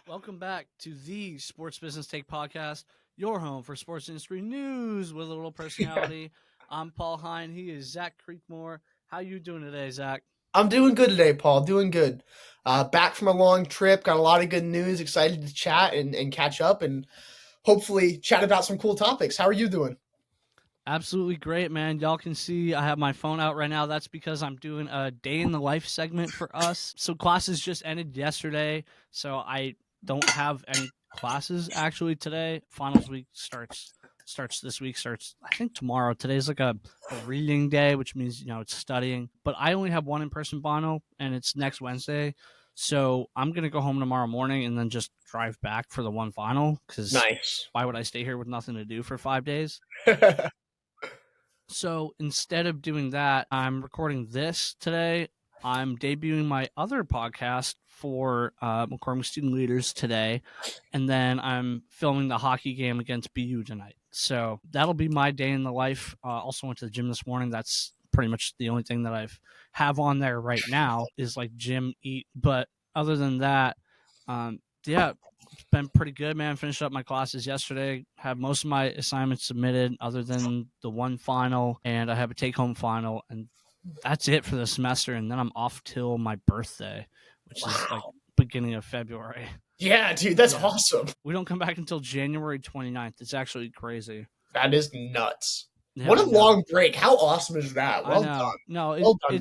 Welcome back to the Sports Business Take Podcast, your home for sports industry news with a little personality. I'm Paul Hine. He is Zach Creekmore. How you doing today, Zach? I'm doing good today, Paul. Doing good. Back from a long trip. Got a lot of good news. Excited to chat and catch up and hopefully chat about some cool topics. How are you doing? Absolutely great, man. Y'all can see I have my phone out right now. That's because I'm doing a day in the life segment for us. So classes just ended yesterday, so I don't have any classes actually today. Finals week starts this week, starts I think tomorrow. Today's like a reading day, which means it's studying. But I only have one in-person final, and it's next Wednesday. So I'm gonna go home tomorrow morning and then just drive back for the one final, because Nice. why would I stay here with nothing to do for 5 days? So instead of doing that, I'm recording this today. I'm debuting my other podcast for McCormick Student Leaders today, and then I'm filming the hockey game against BU tonight. So that'll be my day in the life. Also went to the gym this morning. That's pretty much the only thing that have on there right now is like gym, eat. But other than that, yeah, it's been pretty good, man. Finished up my classes yesterday. Have most of my assignments submitted other than the one final, and I have a take-home final, and that's it for the semester. And then I'm off till my birthday, which is like beginning of February. Yeah, dude, that's awesome. We don't come back until January 29th. It's actually crazy. That is nuts. Yeah, what a long break. How awesome is that? Well done. No, Well done,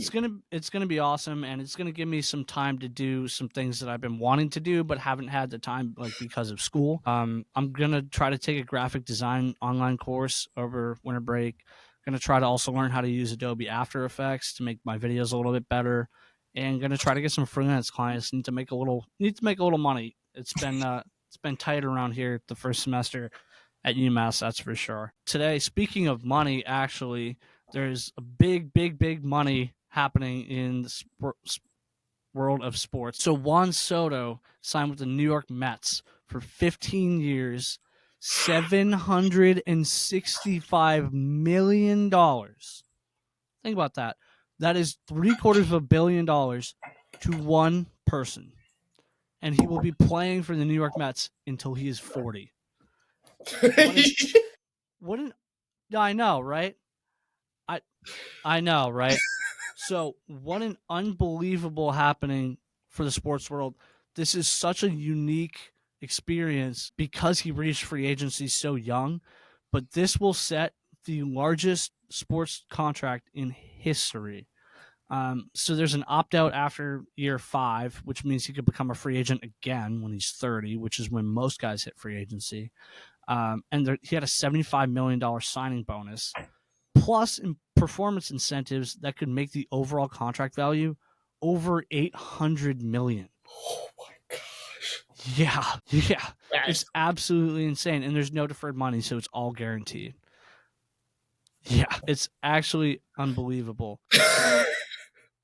it's gonna be awesome, and it's gonna give me some time to do some things that I've been wanting to do but haven't had the time, like because of school. I'm gonna try to take a graphic design online course over winter break. Gonna try to also learn how to use Adobe After Effects to make my videos a little bit better, and gonna try to get some freelance clients. Need to make a little money. It's been tight around here the first semester at UMass, that's for sure. Today, speaking of money, actually, there's a big money happening in the world of sports. So Juan Soto signed with the New York Mets for 15 years, $765 million. Think about that. That is $750 million to one person. And he will be playing for the New York Mets until he is 40. I know, right? I know, right? So what an unbelievable happening for the sports world. This is such a unique experience because he reached free agency so young, but this will set the largest sports contract in history. So there's an opt-out after year 5, which means he could become a free agent again when he's 30, which is when most guys hit free agency. And he had a $75 million signing bonus, plus performance incentives that could make the overall contract value over $800 million. Oh my gosh. Yeah. It's absolutely insane. And there's no deferred money, so it's all guaranteed. Yeah, it's actually unbelievable.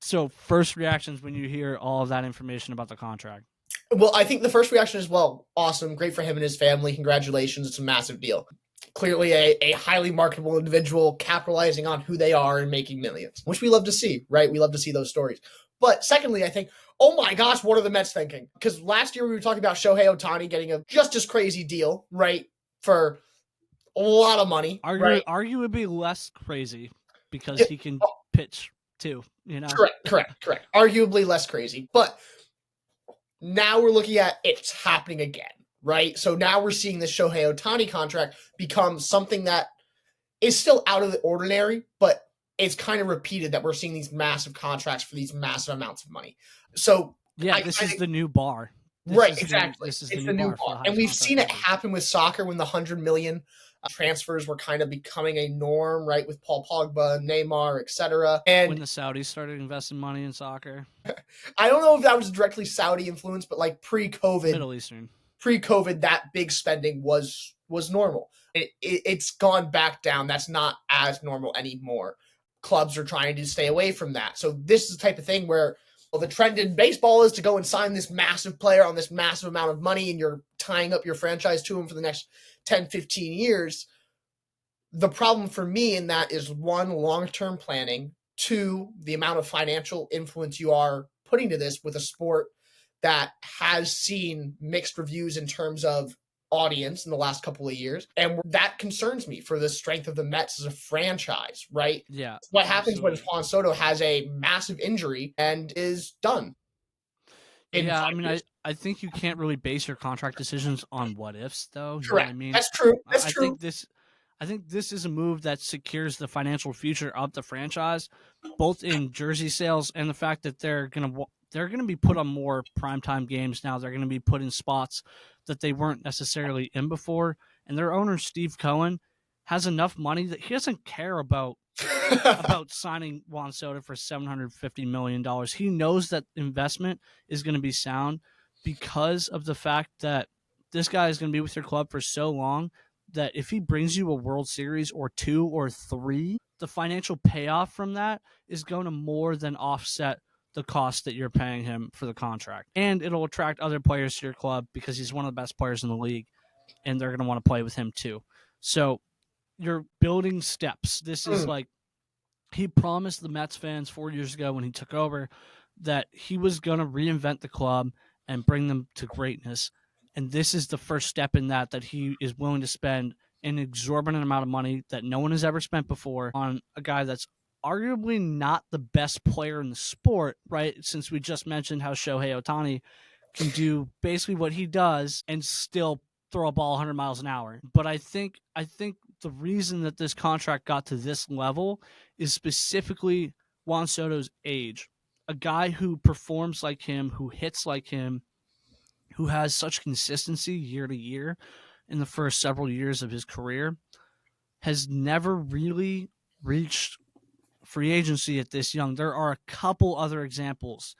So first reactions when you hear all of that information about the contract? Well, I think the first reaction is, well, awesome. Great for him and his family. Congratulations. It's a massive deal. Clearly a highly marketable individual capitalizing on who they are and making millions, which we love to see, right? We love to see those stories. But secondly, I think, oh my gosh, what are the Mets thinking? Because last year we were talking about Shohei Ohtani getting a just as crazy deal, right? For a lot of money. Arguably less crazy because he can pitch too, Correct. Arguably less crazy. But now we're looking at it's happening again, right? So now we're seeing this Shohei Ohtani contract become something that is still out of the ordinary, but it's kind of repeated that we're seeing these massive contracts for these massive amounts of money. So yeah, this is the new bar. Exactly. This is the new bar. And we've seen it happen with soccer when the 100 million transfers were kind of becoming a norm, right? With Paul Pogba, Neymar, etc. And when the Saudis started investing money in soccer, I don't know if that was directly Saudi influence, but like pre-COVID, Middle Eastern, that big spending was normal. It's gone back down. That's not as normal anymore. Clubs are trying to stay away from that. So this is the type of thing where the trend in baseball is to go and sign this massive player on this massive amount of money, and you're tying up your franchise to him for the next 10, 15 years. The problem for me in that is, one, long-term planning, two, the amount of financial influence you are putting to this with a sport that has seen mixed reviews in terms of audience in the last couple of years. And that concerns me for the strength of the Mets as a franchise, right? Yeah, What happens when absolutely. Juan Soto has a massive injury and is done in Yeah, I 5 mean, years? I think you can't really base your contract decisions on what ifs, though. You know what Correct. I mean? That's true. That's I true. think this is a move that secures the financial future of the franchise, both in jersey sales and the fact that they're gonna be put on more primetime games now. They're gonna be put in spots that they weren't necessarily in before, and their owner Steve Cohen has enough money that he doesn't care about signing Juan Soto for $750 million. He knows that investment is going to be sound because of the fact that this guy is going to be with your club for so long that if he brings you a World Series or two or three, the financial payoff from that is going to more than offset the cost that you're paying him for the contract. And it'll attract other players to your club because he's one of the best players in the league and they're going to want to play with him too. So you're building steps. This is Mm. like he promised the Mets fans 4 years ago when he took over that he was going to reinvent the club and bring them to greatness. And this is the first step in that he is willing to spend an exorbitant amount of money that no one has ever spent before on a guy that's arguably not the best player in the sport, right? Since we just mentioned how Shohei Ohtani can do basically what he does and still throw a ball 100 miles an hour. But I think the reason that this contract got to this level is specifically Juan Soto's age. A guy who performs like him, who hits like him, who has such consistency year to year in the first several years of his career, has never really reached free agency at this young. There are a couple other examples.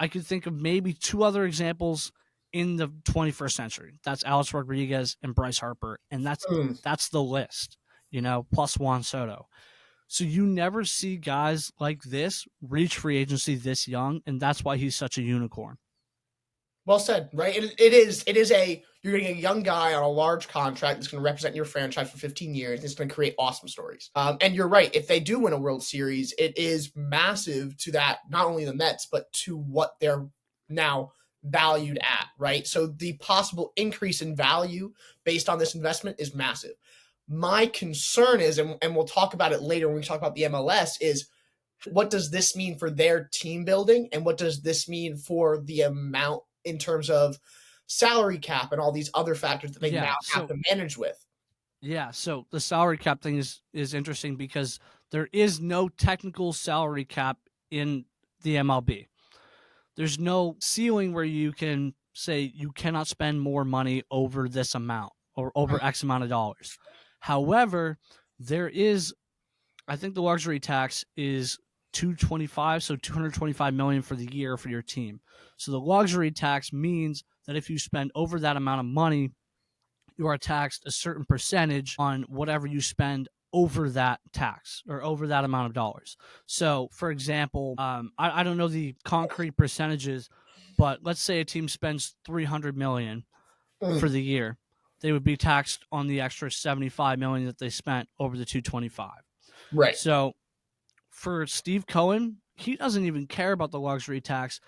I could think of maybe two other examples in the 21st century. That's Alex Rodriguez and Bryce Harper, and Mm. that's the list, plus Juan Soto. So you never see guys like this reach free agency this young, and that's why he's such a unicorn. Well said, right? It is you're getting a young guy on a large contract that's going to represent your franchise for 15 years. It's going to create awesome stories. And you're right. If they do win a World Series, it is massive to that, not only the Mets, but to what they're now valued at, right? So the possible increase in value based on this investment is massive. My concern is, and we'll talk about it later when we talk about the MLS, is what does this mean for their team building and what does this mean for the amount in terms of salary cap and all these other factors that they now Yeah, have so to manage with. so the salary cap thing is interesting because there is no technical salary cap in the MLB. There's no ceiling where you can say you cannot spend more money over this amount or over X amount of dollars. However, there is, I think the luxury tax is 225, so 225 million for the year for your team. So the luxury tax means that if you spend over that amount of money, you are taxed a certain percentage on whatever you spend over that tax or over that amount of dollars. So, for example, I don't know the concrete percentages, but let's say a team spends 300 million for Mm, the year, they would be taxed on the extra 75 million that they spent over the 225. right. So, for Steve Cohen, he doesn't even care about the luxury tax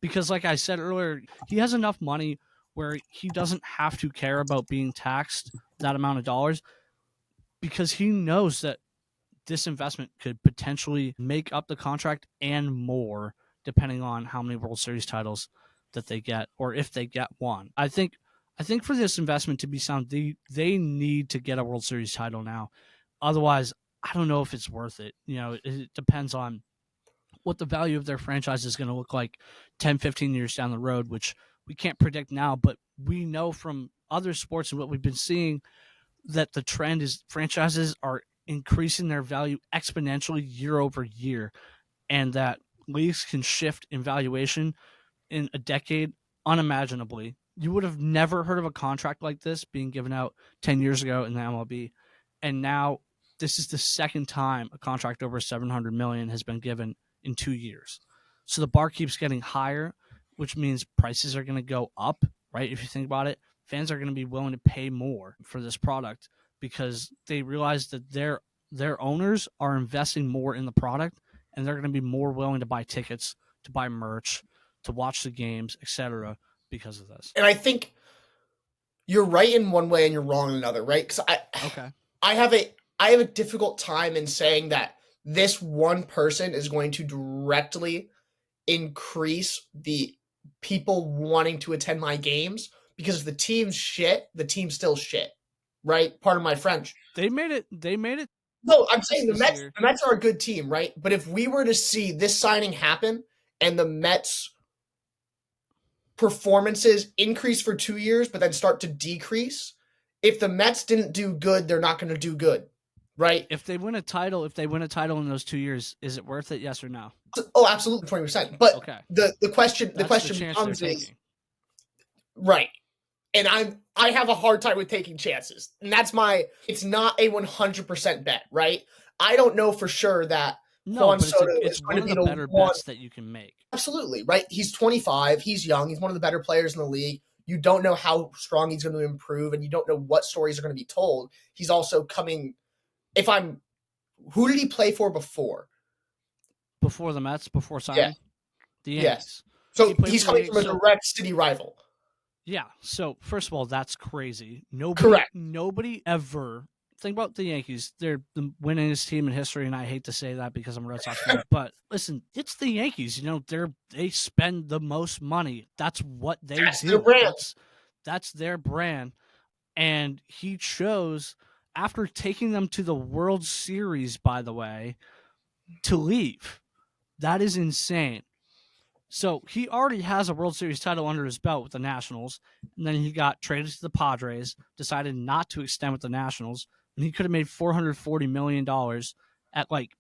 because, like I said earlier, he has enough money where he doesn't have to care about being taxed that amount of dollars because he knows that this investment could potentially make up the contract and more depending on how many World Series titles that they get or if they get one. I think for this investment to be sound, they need to get a World Series title now. Otherwise, I don't know if it's worth it. It depends on what the value of their franchise is going to look like 10, 15 years down the road, which we can't predict now, but we know from other sports and what we've been seeing that the trend is franchises are increasing their value exponentially year over year, and that leagues can shift in valuation in a decade unimaginably. You would have never heard of a contract like this being given out 10 years ago in the MLB. And now this is the second time a contract over 700 million has been given in 2 years. So the bar keeps getting higher, which means prices are going to go up, right? If you think about it, fans are going to be willing to pay more for this product because they realize that their owners are investing more in the product and they're going to be more willing to buy tickets, to buy merch, to watch the games, etc., because of this. And I think you're right in one way and you're wrong in another, right? Because Okay. I have a difficult time in saying that this one person is going to directly increase the people wanting to attend my games, because if the team's shit, the team's still shit, right? Pardon my French. They made it No, I'm saying this year. The Mets are a good team, right? But if we were to see this signing happen and the Mets performances increase for 2 years but then start to decrease, if the Mets didn't do good, they're not going to do good, right? If they win a title in those 2 years, is it worth it? Yes or no? Oh, absolutely, 20%. But Okay. the question That's the chance becomes they're is taking. right. And I have a hard time with taking chances. And that's it's not a 100% bet, right? I don't know for sure that No, Juan but Soto it's is going one to of be the the better one. bets that you can make. Absolutely, right? He's 25, he's young, he's one of the better players in the league. You don't know how strong he's going to improve, and you don't know what stories are going to be told. He's also coming. Who did he play for before? Before the Mets, before Yeah, signing the yes. Yankees. He So played he's for the coming from Yankees. a direct city rival. Yeah. So first of all, that's crazy. Correct. Nobody ever think about the Yankees. They're the winningest team in history, and I hate to say that because I'm a Red Sox fan. But listen, it's the Yankees. You know, they spend the most money. That's what they That's do. their brand. That's their brand. And he chose, after taking them to the World Series, by the way, to leave. That is insane. So he already has a World Series title under his belt with the Nationals, and then he got traded to the Padres, decided not to extend with the Nationals, and he could have made $440 million at like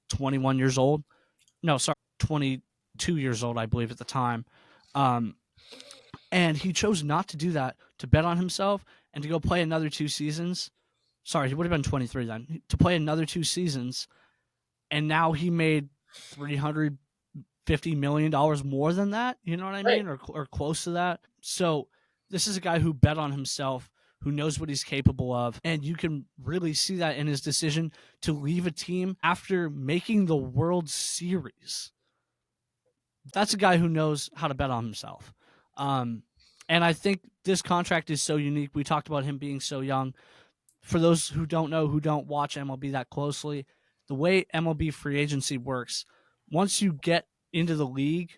21 years old. No, sorry, 22 years old, I believe, at the time. And he chose not to do that, to bet on himself and to go play another 2 seasons. Sorry, he would have been 23 then, to play another 2 seasons. And now he made $350 million more than that. You know what I mean? Or close to that. So this is a guy who bet on himself, who knows what he's capable of. And you can really see that in his decision to leave a team after making the World Series. That's a guy who knows how to bet on himself. And I think this contract is so unique. We talked about him being so young. For those who don't know, who don't watch MLB that closely, the way MLB free agency works, once you get into the league,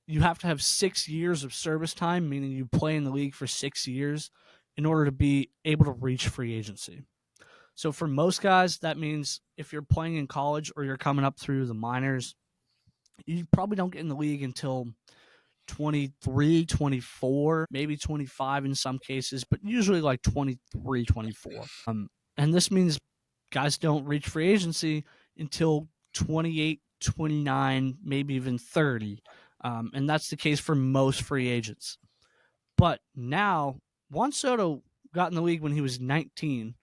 you have to have 6 years of service time, meaning you play in the league for 6 years in order to be able to reach free agency. So for most guys, that means if you're playing in college or you're coming up through the minors, you probably don't get in the league until 23, 24, maybe 25 in some cases, but usually like 23, 24. And this means guys don't reach free agency until 28, 29, maybe even 30. And that's the case for most free agents. But now, Juan Soto got in the league when he was 19.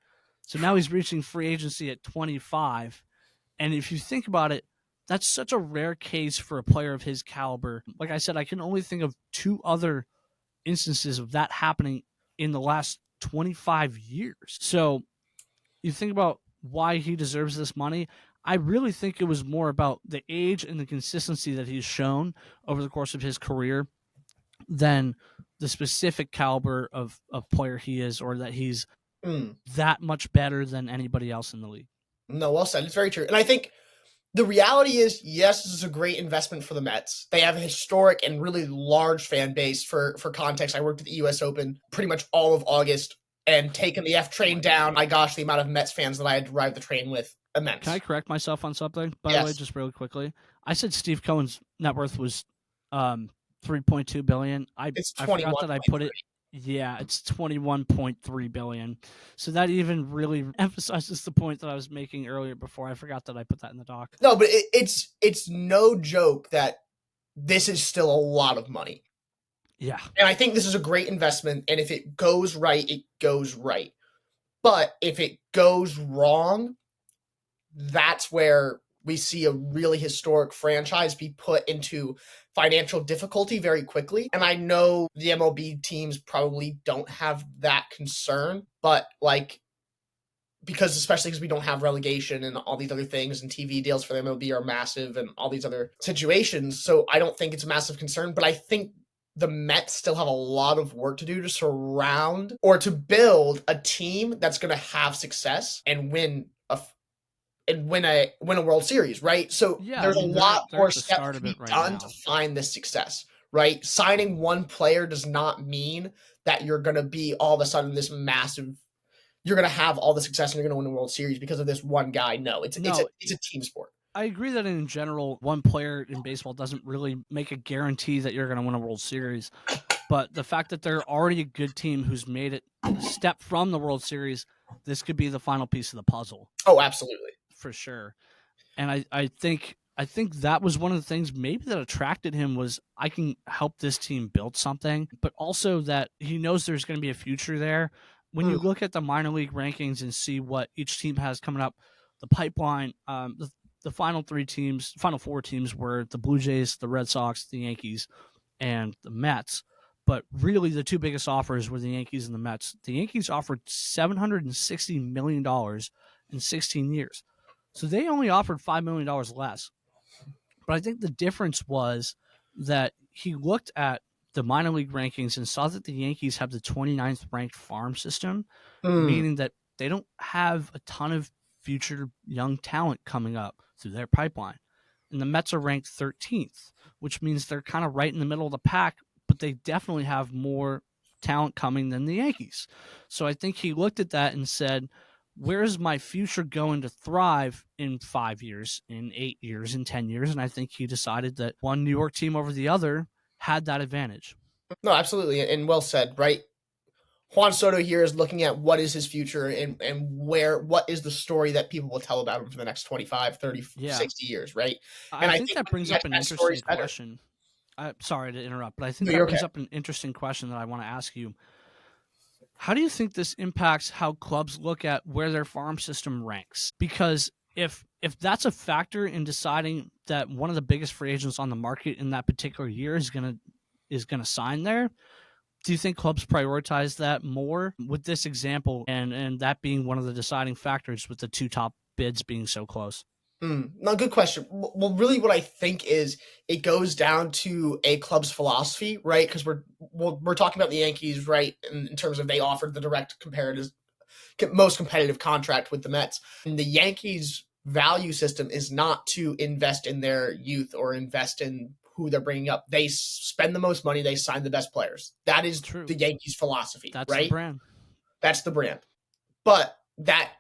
So now he's reaching free agency at 25. And if you think about it, that's such a rare case for a player of his caliber. Like I said, I can only think of 2 other instances of that happening in the last 25 years. So you think about why he deserves this money. I really think it was more about the age and the consistency that he's shown over the course of his career than the specific caliber of player he is, or that he's that much better than anybody else in the league. No, well said. It's very true. And I think the reality is, yes, this is a great investment for the Mets. They have a historic and really large fan base. For context, I worked at the U.S. Open pretty much all of August and taken the F train down. My gosh, the amount of Mets fans that I had to ride the train with, immense. Can I correct myself on something, by the way, just really quickly? I said Steve Cohen's net worth was $3.2 billion. I forgot that I put it. Yeah, it's $21.3 billion. So that even really emphasizes the point that I was making earlier before. I forgot that I put that in the doc. No, but it's no joke that this is still a lot of money. Yeah. And I think this is a great investment. And if it goes right, it goes right. But if it goes wrong, that's where we see a really historic franchise be put into financial difficulty very quickly. And I know the MLB teams probably don't have that concern, but like because especially because we don't have relegation and all these other things, and TV deals for the MLB are massive and all these other situations. So I don't think it's a massive concern, but I think the Mets still have a lot of work to do to surround or to build a team that's going to have success and win a World Series, right? So Yeah, I there's a mean they're lot they're more at the steps start to of it be right done to now. find this success, right? Signing one player does not mean that you're going to be all of a sudden this massive. You're going to have all the success and you're going to win a World Series because of this one guy. No, No, it's a team sport. I agree that in general, one player in baseball doesn't really make a guarantee that you're going to win a World Series. But the fact that they're already a good team who's made it a step from the World Series, this could be the final piece of the puzzle Oh, absolutely. for sure. And I think that was one of the things maybe that attracted him was I can help this team build something, but also that he knows there's going to be a future there. When Mm, you look at the minor league rankings and see what each team has coming up, the pipeline, the final four teams were the Blue Jays, the Red Sox, the Yankees, and the Mets. But really, the two biggest offers were the Yankees and the Mets. The Yankees offered $760 million in 16 years. So they only offered $5 million less. But I think the difference was that he looked at the minor league rankings and saw that the Yankees have the 29th ranked farm system, mm. meaning that they don't have a ton of future young talent coming up through their pipeline. And the Mets are ranked 13th, which means they're kind of right in the middle of the pack, but they definitely have more talent coming than the Yankees. So I think he looked at that and said, where's my future going to thrive in 5 years, in 8 years, in 10 years? And I think he decided that one New York team over the other had that advantage. No, absolutely. And well said, right? Juan Soto here is looking at what is his future and what is the story that people will tell about him for the next 25, 30, Yeah. 60 years, right? I And I think think that brings up an that story interesting is better. question. I'm sorry to interrupt, but I think No, that you're okay. brings up an interesting question that I want to ask you. How do you think this impacts how clubs look at where their farm system ranks? Because if that's a factor in deciding that one of the biggest free agents on the market in that particular year is gonna sign there, do you think clubs prioritize that more with this example and that being one of the deciding factors with the two top bids being so close? No, good question. Well, really, what I think is it goes down to a club's philosophy, right? Because we're talking about the Yankees, right? In terms of they offered the direct comparative, most competitive contract with the Mets, and the Yankees' value system is not to invest in their youth or invest in who they're bringing up. They spend the most money, they sign the best players. That is True. the Yankees' philosophy, That's the right? brand. That's the brand. But that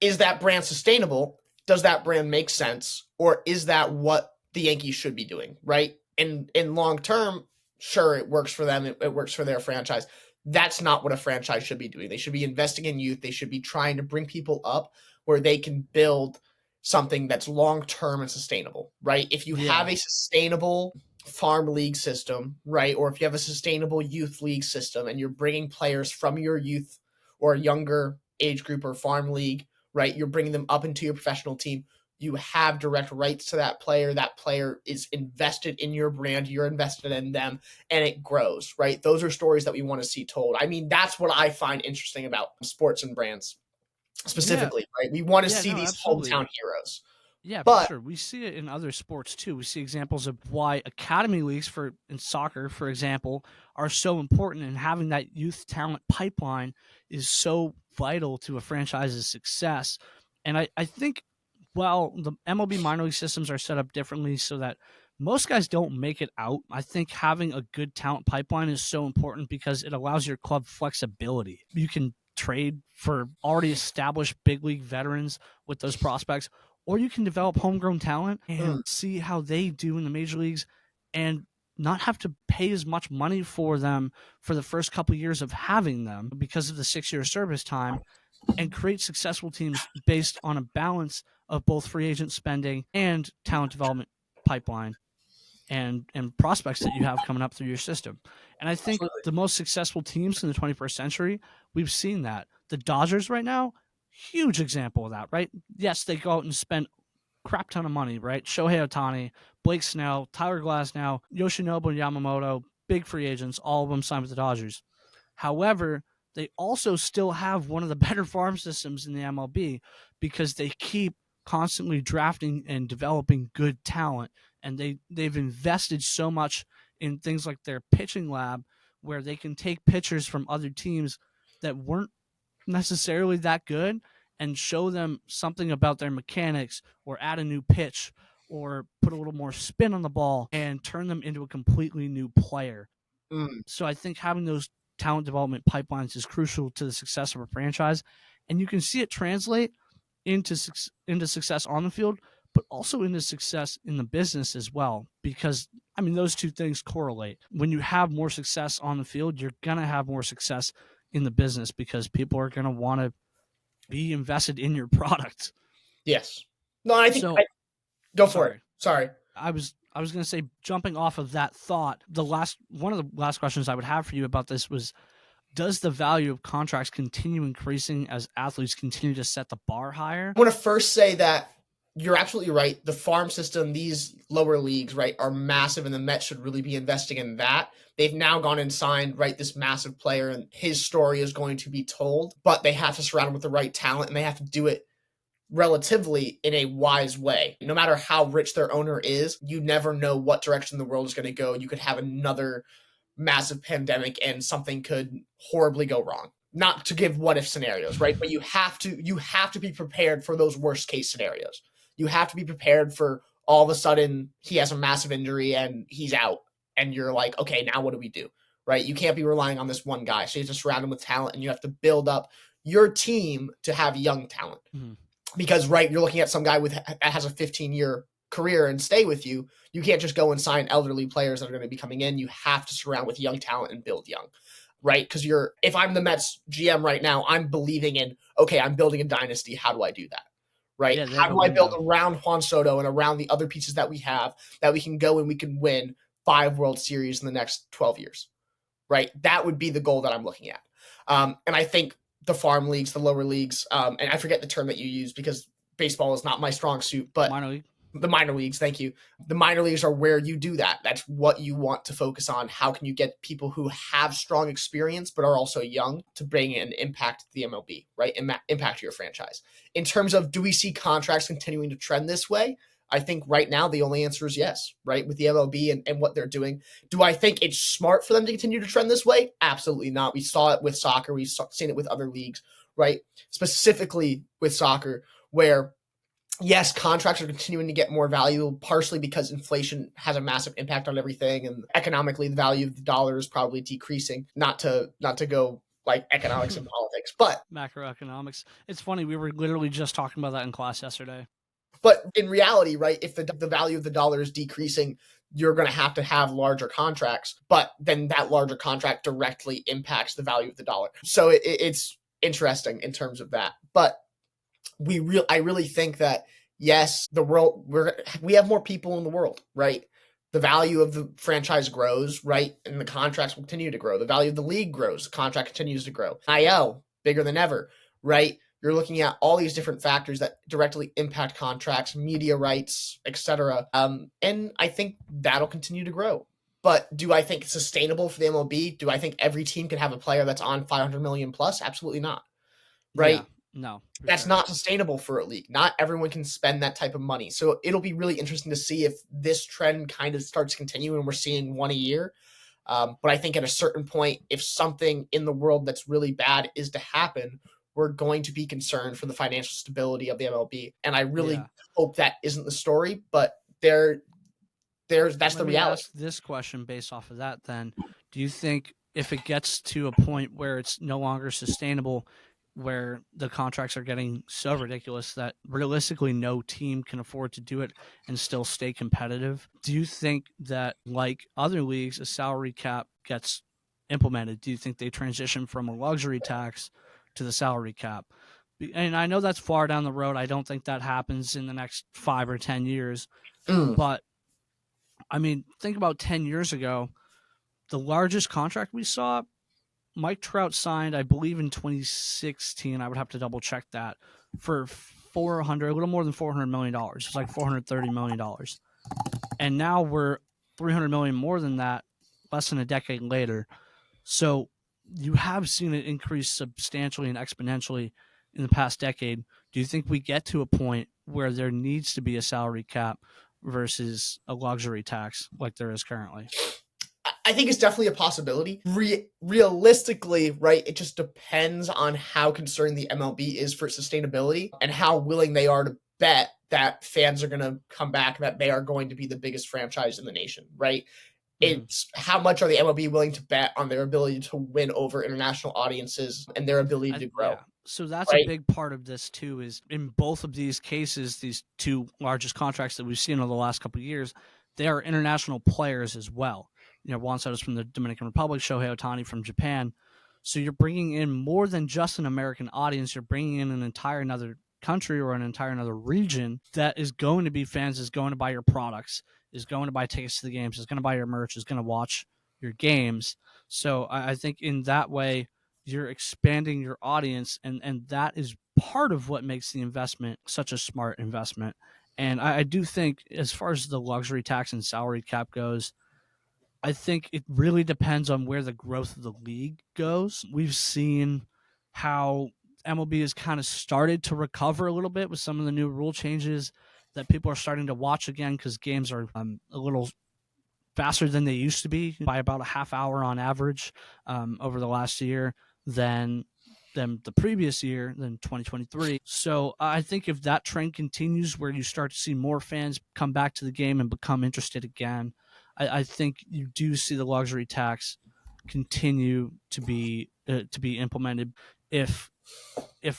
is that brand sustainable? Does that brand make sense? Or is that what the Yankees should be doing, right? And in long term, sure, it works for them, it works for their franchise. That's not what a franchise should be doing. They should be investing in youth. They should be trying to bring people up where they can build something that's long term and sustainable, right? If you Yeah. have a sustainable farm league system, right? Or if you have a sustainable youth league system and you're bringing players from your youth or younger age group or farm league, right? You're bringing them up into your professional team. You have direct rights to that player. That player is invested in your brand. You're invested in them, and it grows, right? Those are stories that we want to see told. I mean, that's what I find interesting about sports and brands Yeah. specifically, right? We want to Yeah, see no, these absolutely. hometown heroes. Yeah, for But sure. We see it in other sports too. We see examples of why academy leagues for in soccer, for example, are so important, and having that youth talent pipeline is so vital to a franchise's success. And I think while the MLB minor league systems are set up differently so that most guys don't make it out, I think having a good talent pipeline is so important because it allows your club flexibility. You can trade for already established big league veterans with those prospects, or you can develop homegrown talent and see how they do in the major leagues and not have to pay as much money for them for the first couple of years of having them because of the 6 year service time, and create successful teams based on a balance of both free agent spending and talent development pipeline and prospects that you have coming up through your system. And I think absolutely. the most successful teams in the 21st century, we've seen that. The Dodgers right now, huge example of that, right? Yes, they go out and spend crap ton of money, right? Shohei Ohtani, Blake Snell, Tyler Glasnow, Yoshinobu Yamamoto, big free agents, all of them signed with the Dodgers. However, they also still have one of the better farm systems in the MLB because they keep constantly drafting and developing good talent, and they've invested so much in things like their pitching lab where they can take pitchers from other teams that weren't necessarily that good and show them something about their mechanics or add a new pitch or put a little more spin on the ball and turn them into a completely new player. Mm. So I think having those talent development pipelines is crucial to the success of a franchise, and you can see it translate into success on the field, but also into success in the business as well. Because I mean, those two things correlate. When you have more success on the field, you're gonna have more success in the business because people are gonna want to be invested in your product. Yes. No, I think So, go for it. sorry, Sorry. I was going to say, jumping off of that thought, one of the last questions I would have for you about this was, does the value of contracts continue increasing as athletes continue to set the bar higher? I want to first say that you're absolutely right. The farm system, these lower leagues, right, are massive, and the Mets should really be investing in that. They've now gone and signed, right, this massive player, and his story is going to be told, but they have to surround him with the right talent, and they have to do it relatively in a wise way. No matter how rich their owner is, you never know what direction the world is going to go. You could have another massive pandemic and something could horribly go wrong. Not to give what if scenarios, right? But you have to be prepared for those worst case scenarios. You have to be prepared for all of a sudden he has a massive injury and he's out, and you're like, okay, now what do we do? Right? You can't be relying on this one guy. So you have to surround him with talent, and you have to build up your team to have young talent. Mm-hmm. Because, right, you're looking at some guy that has a 15-year career and stay with you. You can't just go and sign elderly players that are going to be coming in. You have to surround with young talent and build young, right? Because if I'm the Mets GM right now, I'm believing in, okay, I'm building a dynasty. How do I do that? Right? Yeah, How do I build around Juan Soto and around the other pieces that we have that we can go and we can win 5 World Series in the next 12 years, right? That would be the goal that I'm looking at. And I think the farm leagues, the lower leagues, and I forget the term that you use because baseball is not my strong suit, but the minor leagues, thank you. The minor leagues are where you do that. That's what you want to focus on. How can you get people who have strong experience but are also young to bring an impact to the MLB, right? Impact your franchise. In terms of, do we see contracts continuing to trend this way? I think right now the only answer is yes, right? With the MLB and what they're doing. Do I think it's smart for them to continue to trend this way? Absolutely not. We saw it with soccer. We've seen it with other leagues, right? Specifically with soccer, where yes, contracts are continuing to get more value, partially because inflation has a massive impact on everything, and economically the value of the dollar is probably decreasing. Not to go like economics and politics, but macroeconomics. It's funny, we were literally just talking about that in class yesterday. But in reality, right, if the value of the dollar is decreasing, you're going to have larger contracts, but then that larger contract directly impacts the value of the dollar. So it's interesting in terms of that. But I really think that, yes, the world, we have more people in the world, right? The value of the franchise grows, right? And the contracts will continue to grow. The value of the league grows. The contract continues to grow. IL, bigger than ever, right? You're looking at all these different factors that directly impact contracts, media rights, etc. And I think that'll continue to grow. But do I think it's sustainable for the MLB? Do I think every team can have a player that's on 500 million plus? Absolutely not. Right? Yeah, no. That's not sustainable for a league. Not everyone can spend that type of money. So it'll be really interesting to see if this trend kind of starts to continue and we're seeing one a year. But I think at a certain point, if something in the world that's really bad is to happen, we're going to be concerned for the financial stability of the MLB. And I really hope that isn't the story, but that's the reality. Ask this question based off of that then. Do you think if it gets to a point where it's no longer sustainable, where the contracts are getting so ridiculous that realistically no team can afford to do it and still stay competitive, do you think that, like other leagues, a salary cap gets implemented? Do you think they transition from a luxury tax to the salary cap? And I know that's far down the road. I don't think that happens in the next 5 or 10 years. But, I mean, think about 10 years ago, the largest contract we saw, Mike Trout signed, I believe, in 2016. I would have to double check that, for a little more than $400 million. It's like $430 million. And now we're $300 million more than that, less than a decade later. So you have seen it increase substantially and exponentially in the past decade. Do you think we get to a point where there needs to be a salary cap versus a luxury tax like there is currently? I think it's definitely a possibility. Realistically, right, it just depends on how concerned the MLB is for sustainability and how willing they are to bet that fans are going to come back, that they are going to be the biggest franchise in the nation, right? Mm-hmm. It's how much are the MLB willing to bet on their ability to win over international audiences and their ability to grow, Yeah. So that's a right? big part of this too. Is in both of these cases, these two largest contracts that we've seen over the last couple of years, they are international players as well. Juan Soto's from the Dominican Republic, Shohei Ohtani from Japan. So you're bringing in more than just an American audience. You're bringing in an entire another country or an entire another region that is going to be fans, is going to buy your products, is going to buy tickets to the games, is going to buy your merch, is going to watch your games. So I think in that way, you're expanding your audience, and that is part of what makes the investment such a smart investment. And I do think, as far as the luxury tax and salary cap goes, I think it really depends on where the growth of the league goes. We've seen how MLB has kind of started to recover a little bit with some of the new rule changes, that people are starting to watch again because games are a little faster than they used to be by about a half hour on average over the last year than the previous year, than 2023. So I think if that trend continues, where you start to see more fans come back to the game and become interested again, I think you do see the luxury tax continue to be implemented. If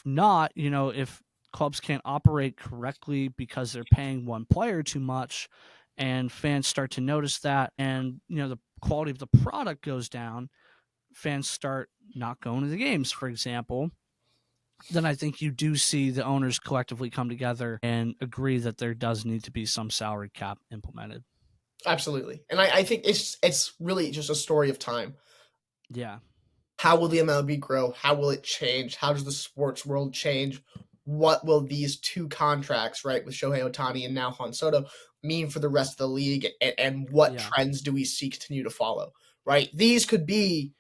not, if clubs can't operate correctly because they're paying one player too much, and fans start to notice that, and the quality of the product goes down, fans start not going to the games, for example, then I think you do see the owners collectively come together and agree that there does need to be some salary cap implemented. Absolutely. And I think it's really just a story of time. Yeah. How will the MLB grow? How will it change? How does the sports world change? What will these two contracts, right, with Shohei Ohtani and now Juan Soto, mean for the rest of the league? And what Yeah. trends do we see continue to follow? Right, these are the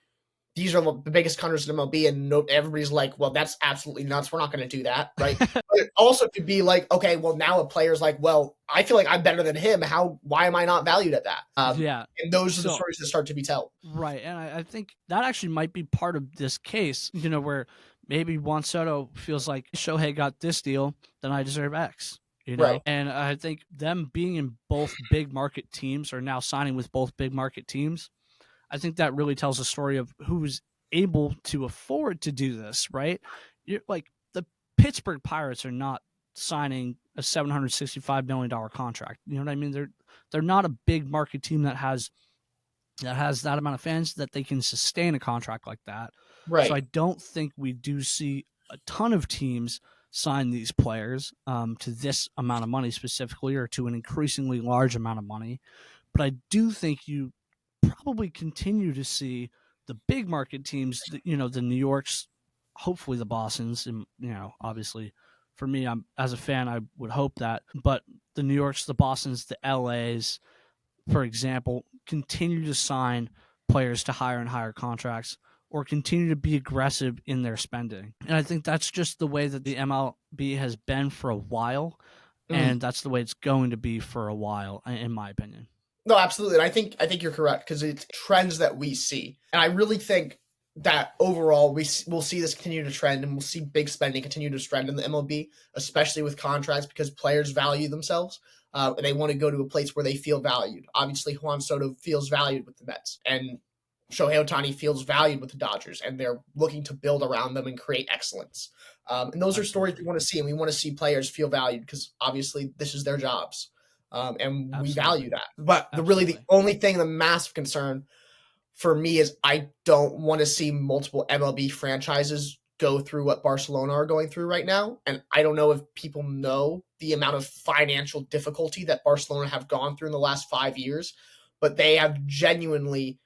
biggest contracts in MLB, and everybody's like, well, that's absolutely nuts. We're not going to do that, right? But it also could be like, okay, well, now a player's like, well, I feel like I'm better than him. Why am I not valued at that? Yeah. And those are the So stories that start to be told. right, and I think that actually might be part of this case, where maybe Juan Soto feels like Shohei got this deal, then I deserve X, Right. and I think them being in both big market teams, or now signing with both big market teams, I think that really tells a story of who's able to afford to do this, right? You're like, the Pittsburgh Pirates are not signing a $765 million contract. You know what I mean? They're not a big market team that has that amount of fans that they can sustain a contract like that. So Right. I don't think we do see a ton of teams sign these players to this amount of money specifically, or to an increasingly large amount of money. But I do think you probably continue to see the big market teams, the New Yorks, hopefully the Bostons, and obviously for me, I'm as a fan, I would hope that, but the New Yorks, the Bostons, the LAs, for example, continue to sign players to higher and higher contracts, or continue to be aggressive in their spending. And I think that's just the way that the MLB has been for a while, Mm. and that's the way it's going to be for a while, in my opinion. No, absolutely. And I think you're correct, because it's trends that we see. And I really think that overall we'll see this continue to trend, and we'll see big spending continue to trend in the MLB, especially with contracts, because players value themselves, and they want to go to a place where they feel valued. Obviously, Juan Soto feels valued with the Mets, and Shohei Ohtani feels valued with the Dodgers, and they're looking to build around them and create excellence. And those are stories we Absolutely. want to see, and we want to see players feel valued, because obviously this is their jobs, and we value Absolutely. that. But the Absolutely. only thing, the massive concern for me, is I don't want to see multiple MLB franchises go through what Barcelona are going through right now. And I don't know if people know the amount of financial difficulty that Barcelona have gone through in the last 5 years, but they have genuinely,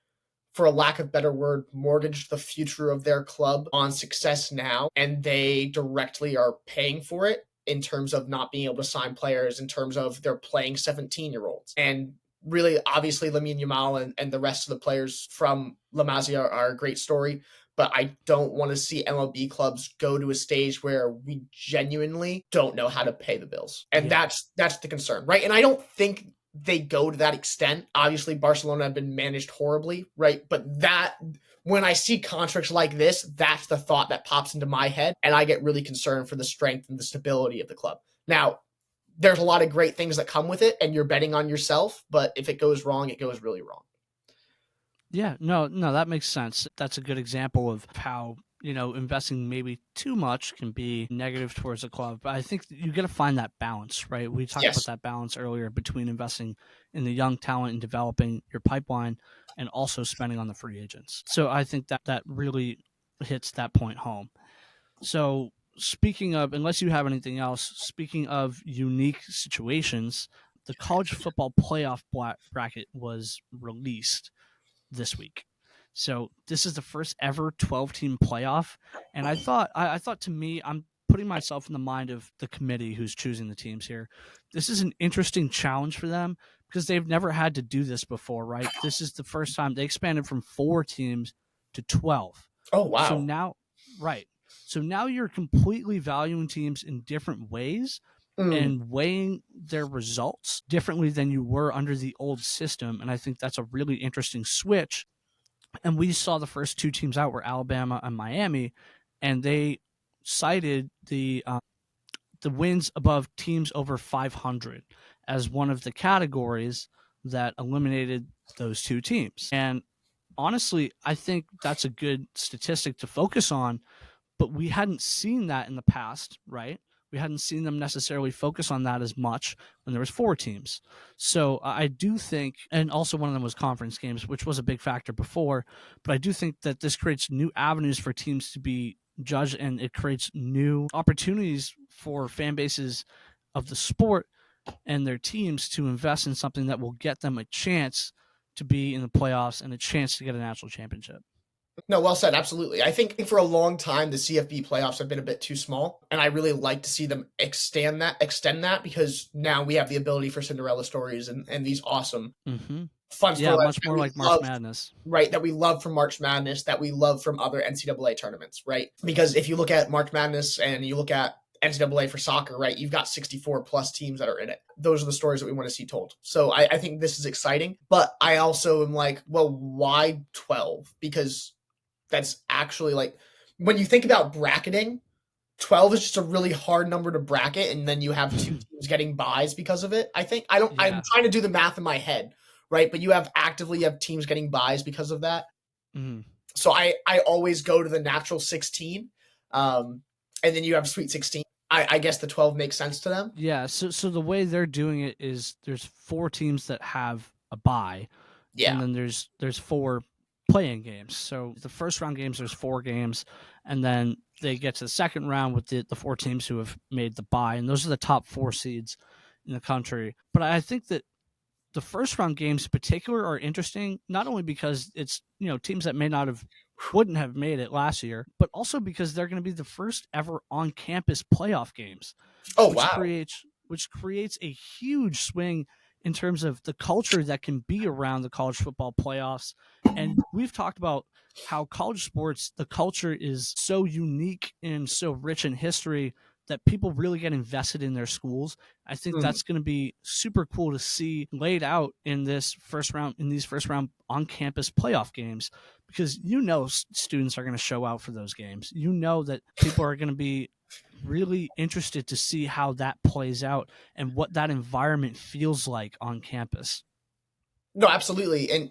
for a lack of better word, mortgaged the future of their club on success now, and they directly are paying for it in terms of not being able to sign players, in terms of they're playing 17-year-olds. And really, obviously, Lamine Yamal and the rest of the players from La Masia are a great story, but I don't want to see MLB clubs go to a stage where we genuinely don't know how to pay the bills. And Yeah. that's the concern, right? And I don't think they go to that extent. Obviously, Barcelona have been managed horribly, right? But that when I see contracts like this, that's the thought that pops into my head, and I get really concerned for the strength and the stability of the club. Now, there's a lot of great things that come with it, and you're betting on yourself, but if it goes wrong, it goes really wrong. Yeah, no, that makes sense. That's a good example of how, investing maybe too much can be negative towards a club. But I think you got to find that balance, right? We talked about Yes. that balance earlier between investing in the young talent and developing your pipeline and also spending on the free agents. So I think that really hits that point home. So speaking of, unless you have anything else, speaking of unique situations, the college football playoff bracket was released this week. So this is the first ever 12-team playoff, and I thought to me, I'm putting myself in the mind of the committee who's choosing the teams here. This is an interesting challenge for them because they've never had to do this before, right? This is the first time they expanded from 4 teams to 12. Oh, So wow. now, right. So now you're completely valuing teams in different ways Mm. and weighing their results differently than you were under the old system. And I think that's a really interesting switch. And we saw the first 2 teams out were Alabama and Miami, and they cited the wins above teams over 500 as one of the categories that eliminated those 2 teams. And honestly, I think that's a good statistic to focus on, but we hadn't seen that in the past, right? We hadn't seen them necessarily focus on that as much when there was 4 teams. So I do think, and also one of them was conference games, which was a big factor before, but I do think that this creates new avenues for teams to be judged, and it creates new opportunities for fan bases of the sport and their teams to invest in something that will get them a chance to be in the playoffs and a chance to get a national championship. No, well said. Absolutely. I think for a long time the CFB playoffs have been a bit too small, and I really like to see them extend that because now we have the ability for Cinderella stories and these awesome Mm-hmm. fun Yeah, storylines much that more we like March love, Madness. right? That we love from March Madness, that we love from other NCAA tournaments, right? Because if you look at March Madness and you look at NCAA for soccer, right? You've got 64 plus teams that are in it. Those are the stories that we want to see told. So I think this is exciting, but I also am like, well, why 12? Because that's actually like when you think about bracketing, 12 is just a really hard number to bracket, and then you have 2 teams getting buys because of it. I think I'm Yeah. trying to do the math in my head, right? But you have teams getting buys because of that. Mm-hmm. So I always go to the natural 16. And then you have Sweet 16. I guess the 12 makes sense to them. Yeah. So the way they're doing it is there's 4 teams that have a bye, and Yeah. then there's 4 playing games. So the first round games, there's 4 games, and then they get to the second round with the 4 teams who have made the bye, and those are the top 4 seeds in the country. But I think that the first round games in particular are interesting, not only because it's teams that wouldn't have made it last year, but also because they're going to be the first ever on campus playoff games, Oh, which wow. creates a huge swing in terms of the culture that can be around the college football playoffs. And we've talked about how college sports, the culture is so unique and so rich in history that people really get invested in their schools. I think Mm. that's going to be super cool to see laid out in these first round on campus playoff games, because students are going to show out for those games. That people are going to be really interested to see how that plays out and what that environment feels like on campus. No, absolutely. And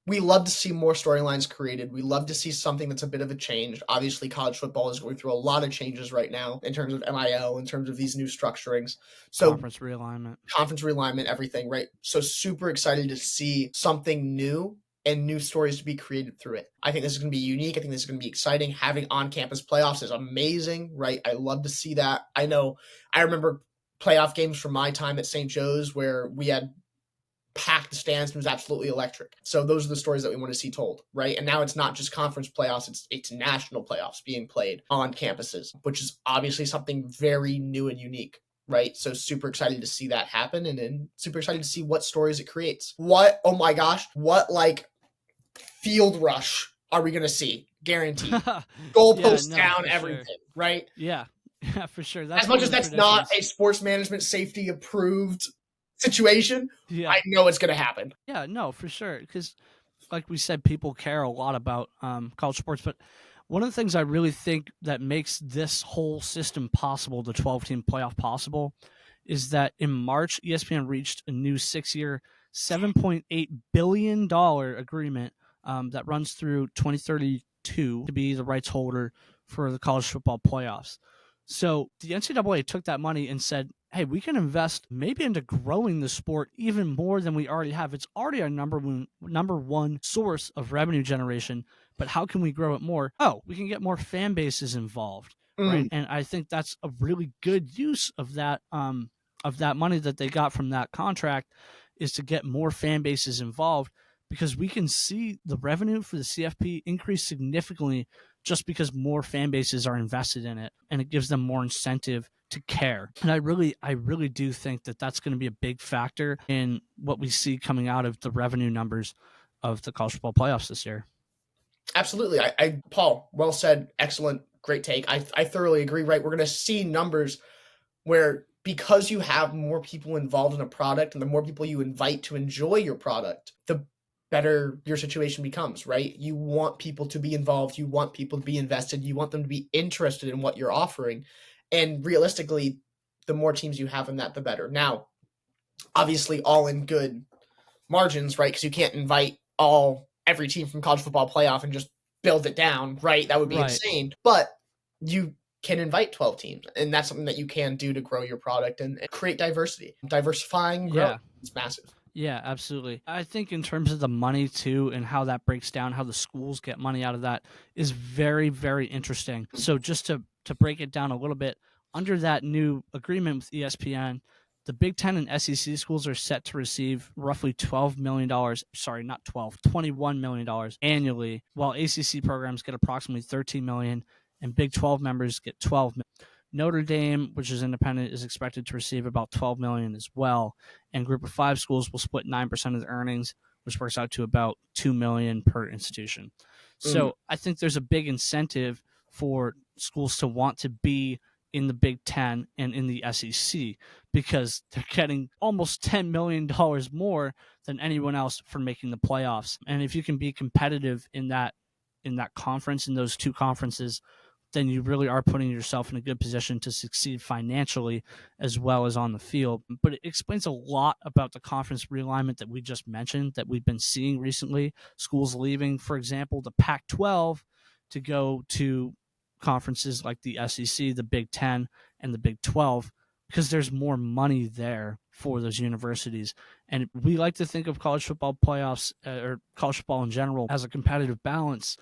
we love to see more storylines created. We love to see something that's a bit of a change. Obviously, college football is going through a lot of changes right now in terms of NIL, in terms of these new structurings. So Conference realignment. conference realignment, everything, right? So super excited to see something new and new stories to be created through it. I think this is going to be unique. I think this is going to be exciting. Having on-campus playoffs is amazing, right? I love to see that. I remember playoff games from my time at St. Joe's where we had packed the stands and it was absolutely electric. So those are the stories that we want to see told, right? And now it's not just conference playoffs, it's national playoffs being played on campuses, which is obviously something very new and unique. right? So super excited to see that happen, and then super excited to see what stories it creates. What, oh my gosh, what like field rush are we going to see? Guaranteed. Yeah, Goalposts no, down, for sure. everything, right? Yeah. Yeah, for sure. As That's much one of as the that's not traditions. a sports management safety approved situation, Yeah. I know it's going to happen. Yeah, no, for sure. Because, like we said, people care a lot about college sports. But one of the things I really think that makes this whole system possible, the 12-team playoff possible, is that in March, ESPN reached a new 6-year, $7.8 billion agreement that runs through 2032 to be the rights holder for the college football playoffs. So the NCAA took that money and said, hey, we can invest maybe into growing the sport even more than we already have. It's already our number one source of revenue generation, but how can we grow it more? Oh, we can get more fan bases involved, right? Mm, And I think that's a really good use of that money that they got from that contract, is to get more fan bases involved, because we can see the revenue for the CFP increase significantly just because more fan bases are invested in it, and it gives them more incentive to care. And I really do think that that's going to be a big factor in what we see coming out of the revenue numbers of the college football playoffs this year. absolutely. Paul, well said. Excellent. Great take. I thoroughly agree, right? We're going to see numbers where, because you have more people involved in a product and the more people you invite to enjoy your product, the better your situation becomes, right? You want people to be involved, you want people to be invested, you want them to be interested in what you're offering. And realistically, the more teams you have in that, the better. Now, obviously, all in good margins, right? Because you can't invite every team from college football playoff and just build it down, right? That would be Right. insane. But you can invite 12 teams, and that's something that you can do to grow your product and create diversity. Diversifying growth Yeah. is massive. Yeah, absolutely. I think in terms of the money too, and how that breaks down, how the schools get money out of that, is very, very interesting. So just to break it down a little bit, under that new agreement with ESPN, the Big Ten and SEC schools are set to receive roughly $12 million. Sorry, not 12, $21 million annually, while ACC programs get approximately 13 million, and Big 12 members get 12 million. Notre Dame, which is independent, is expected to receive about 12 million as well, and Group of 5 schools will split 9% of the earnings, which works out to about 2 million per institution. Mm. So I think there's a big incentive for schools to want to be in the Big Ten and in the SEC, because they're getting almost $10 million more than anyone else for making the playoffs. And if you can be competitive in that conference, in those two conferences, then you really are putting yourself in a good position to succeed financially as well as on the field. But it explains a lot about the conference realignment that we just mentioned, that we've been seeing recently. Schools leaving, for example, the Pac 12 to go to conferences like the SEC, the Big 10, and the Big 12, because there's more money there for those universities. And we like to think of college football playoffs, or college football in general, as a competitive balance,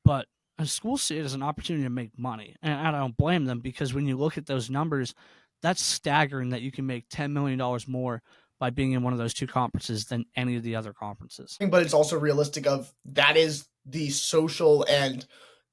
but schools see it as an opportunity to make money. And I don't blame them, because when you look at those numbers, that's staggering that you can make $10 million more by being in one of those two conferences than any of the other conferences. But it's also realistic of that is the social and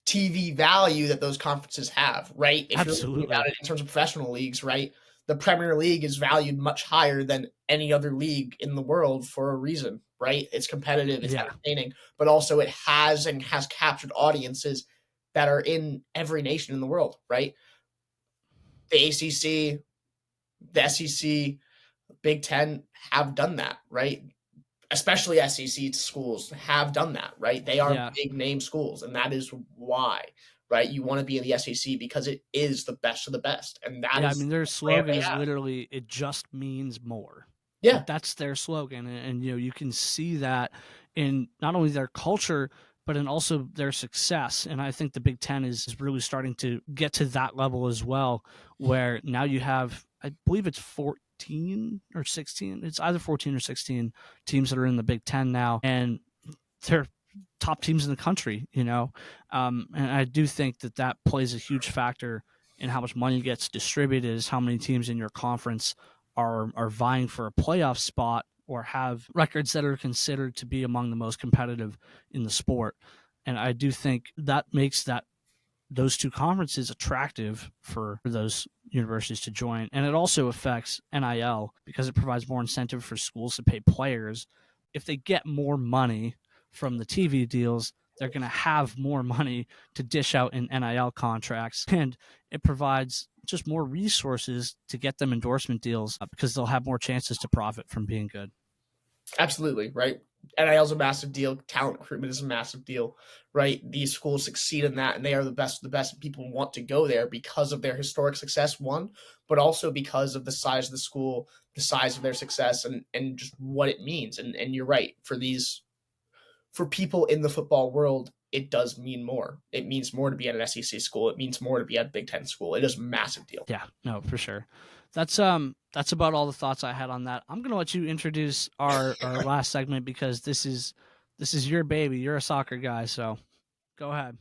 TV value that those conferences have, right? If you're looking about Absolutely. it in terms of professional leagues, right? The Premier League is valued much higher than any other league in the world for a reason, right? It's competitive, it's Yeah. entertaining, but also it has captured audiences that are in every nation in the world, right? The ACC, the SEC, Big Ten have done that, right? Especially SEC schools have done that, right? They are Yeah. big name schools, and that is why, right? You want to be in the SEC because it is the best of the best, and that Yeah. I is mean, their the brand slogan they is have. literally, it just means more. Yeah, Like, that's their slogan. And you can see that in not only their culture, but in also their success. And I think the Big Ten is really starting to get to that level as well, where now you have, I believe it's 14 or 16. It's either 14 or 16 teams that are in the Big Ten now, and they're top teams in the country. And I do think that that plays a huge factor in how much money gets distributed, is how many teams in your conference are vying for a playoff spot or have records that are considered to be among the most competitive in the sport. And I do think that makes those two conferences attractive for those universities to join. And it also affects NIL because it provides more incentive for schools to pay players. If they get more money from the TV deals, they're going to have more money to dish out in NIL contracts. And it provides just more resources to get them endorsement deals because they'll have more chances to profit from being good. Absolutely, right? NIL is a massive deal. Talent recruitment is a massive deal, right? These schools succeed in that, and they are the best of the best. And people want to go there because of their historic success, one, but also because of the size of the school, the size of their success, and just what it means. And you're right, for people in the football world, it does mean more. It means more to be at an SEC school. It means more to be at a Big Ten school. It is a massive deal. Yeah, no, for sure. That's about all the thoughts I had on that. I'm gonna let you introduce our last segment because this is your baby. You're a soccer guy, so go ahead.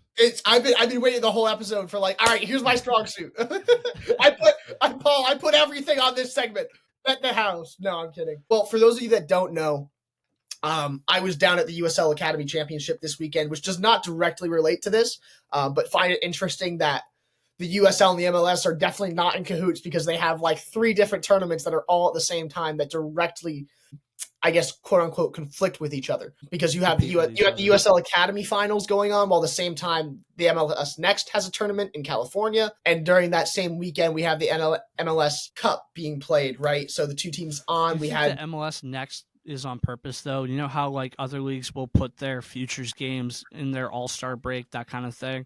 I've been waiting the whole episode for all right, here's my strong suit. I put everything on this segment. Bet the house. No, I'm kidding. Well, for those of you that don't know, I was down at the USL Academy Championship this weekend, which does not directly relate to this, but find it interesting that the USL and the MLS are definitely not in cahoots because they have 3 different tournaments that are all at the same time that directly, I guess, quote unquote, conflict with each other. Because you have the USL Academy finals going on while the same time the MLS Next has a tournament in California, and during that same weekend we have the MLS Cup being played. Right, so the 2 teams on. We had the MLS Next is on purpose, though. You know how other leagues will put their futures games in their all-star break, that kind of thing?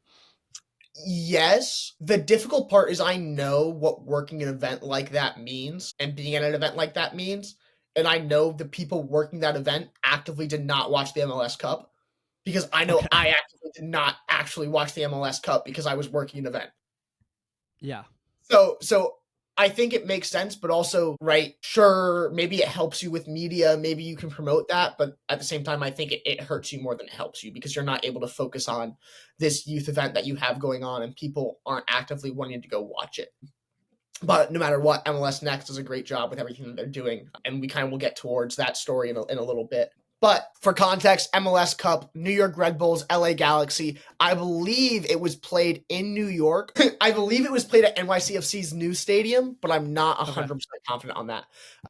Yes. The difficult part is I know what working an event like that means and being at an event like that means. And I know the people working that event actively did not watch the MLS Cup because I know I actively did not actually watch the MLS Cup because I was working an event. Yeah. So I think it makes sense, but also, right, sure, maybe it helps you with media, maybe you can promote that, but at the same time, I think it hurts you more than it helps you because you're not able to focus on this youth event that you have going on and people aren't actively wanting to go watch it. But no matter what, MLS Next does a great job with everything that they're doing, and we kind of will get towards that story in a little bit. But for context, MLS Cup, New York Red Bulls, LA Galaxy. I believe it was played in New York. I believe it was played at NYCFC's new stadium, but I'm not 100% confident on that.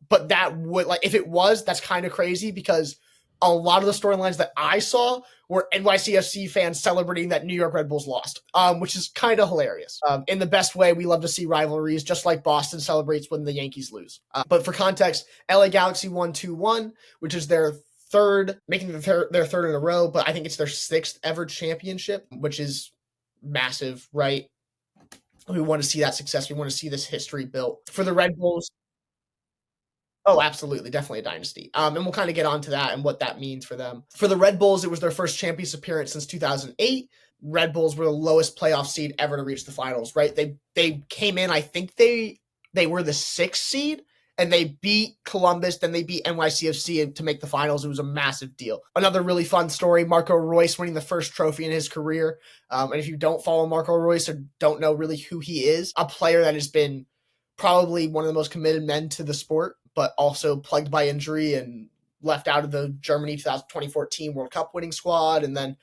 But that would, if it was, that's kind of crazy because a lot of the storylines that I saw were NYCFC fans celebrating that New York Red Bulls lost, which is kind of hilarious. In the best way, we love to see rivalries, just like Boston celebrates when the Yankees lose. But for context, LA Galaxy won 2-1, which is their third, making their third in a row, but I think it's their 6th ever championship, which is massive, right? We want to see that success. We want to see this history built. For the Red Bulls, oh, absolutely, definitely a dynasty. And we'll kind of get onto that and what that means for them. For the Red Bulls, it was their first Champions appearance since 2008. Red Bulls were the lowest playoff seed ever to reach the finals, right? They came in, I think they were the 6th seed, and they beat Columbus, then they beat NYCFC to make the finals. It was a massive deal. Another really fun story, Marco Reus winning the first trophy in his career. And if you don't follow Marco Reus or don't know really who he is, a player that has been probably one of the most committed men to the sport, but also plagued by injury and left out of the Germany 2014 World Cup winning squad, and then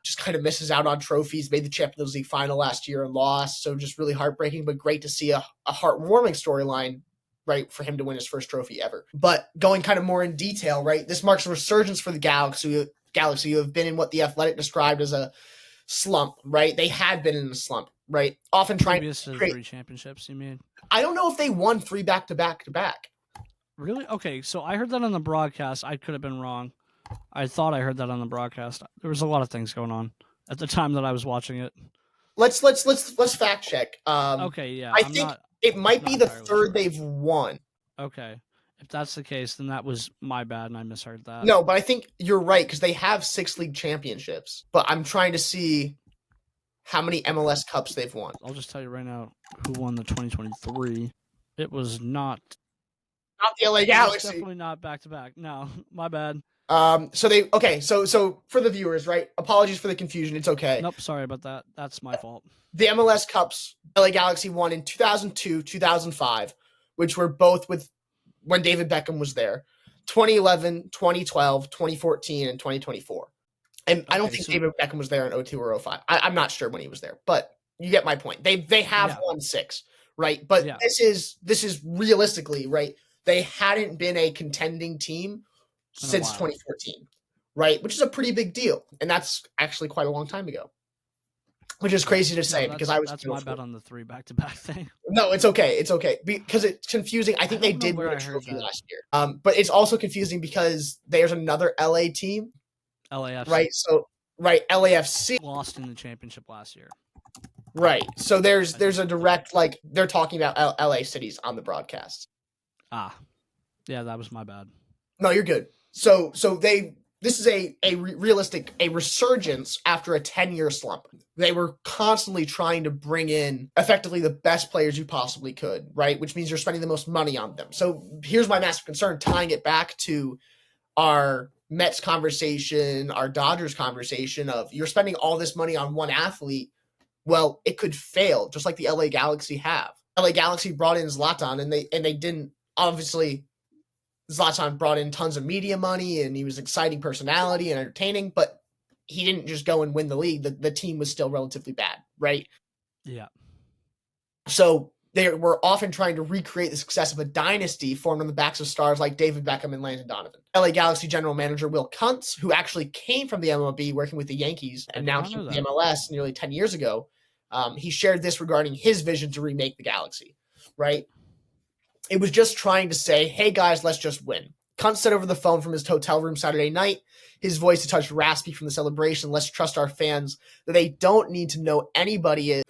just kind of misses out on trophies, made the Champions League final last year and lost. So just really heartbreaking, but great to see a heartwarming storyline, right, for him to win his first trophy ever. But going kind of more in detail, right, this marks a resurgence for the Galaxy who have been in what The Athletic described as a slump, right? They had been in a slump, right? Often trying to create 3 championships, you mean? I don't know if they won 3 back-to-back. Really? Okay, so I heard that on the broadcast. I could have been wrong. I thought I heard that on the broadcast. There was a lot of things going on at the time that I was watching it. Let's fact check. Okay, yeah. I think it might be the 3rd they've won. Okay. If that's the case, then that was my bad and I misheard that. No, but I think you're right because they have 6 league championships. But I'm trying to see how many MLS Cups they've won. I'll just tell you right now who won the 2023. It was not the LA Galaxy. Definitely not back-to-back. No, my bad. So for the viewers, right? Apologies for the confusion. It's okay. Nope, sorry about that. That's my fault. The MLS Cups, LA Galaxy won in 2002, 2005, which were both with when David Beckham was there. 2011, 2012, 2014, and 2024. And I don't think David Beckham was there in 02 or 05. I'm not sure when he was there, but You get my point. They have won 6, right? But this is realistically, right? They hadn't been a contending team since 2014, right? Which is a pretty big deal, and that's actually quite a long time ago. Which is crazy to say because I was. That's my bet on the 3 back-to-back thing. No, it's okay. It's okay because it's confusing. I think they did win a trophy last year, but it's also confusing because there's another LA team, LAFC, right? So LAFC lost in the championship last year, right? So there's a direct like they're talking about LA cities on the broadcast. Yeah, that was my bad. No, you're good. So this is a realistic resurgence after a 10-year slump. They were constantly trying to bring in effectively the best players you possibly could, right? Which means you're spending the most money on them. So here's my massive concern, tying it back to our Mets conversation, our Dodgers conversation of you're spending all this money on one athlete. Well, it could fail, just like the LA Galaxy have. LA Galaxy brought in Zlatan, and they didn't obviously. Zlatan brought in tons of media money, and he was exciting personality and entertaining, but he didn't just go and win the league. The team was still relatively bad, right? Yeah. So they were often trying to recreate the success of a dynasty formed on the backs of stars like David Beckham and Landon Donovan. LA Galaxy general manager Will Kuntz, who actually came from the MLB working with the Yankees and now came to the MLS nearly 10 years ago, he shared this regarding his vision to remake the Galaxy, right? It was just trying to say, hey guys, let's just win. Kuntz said over the phone from his hotel room Saturday night, his voice a touch raspy from the celebration. Let's trust our fans that they don't need to know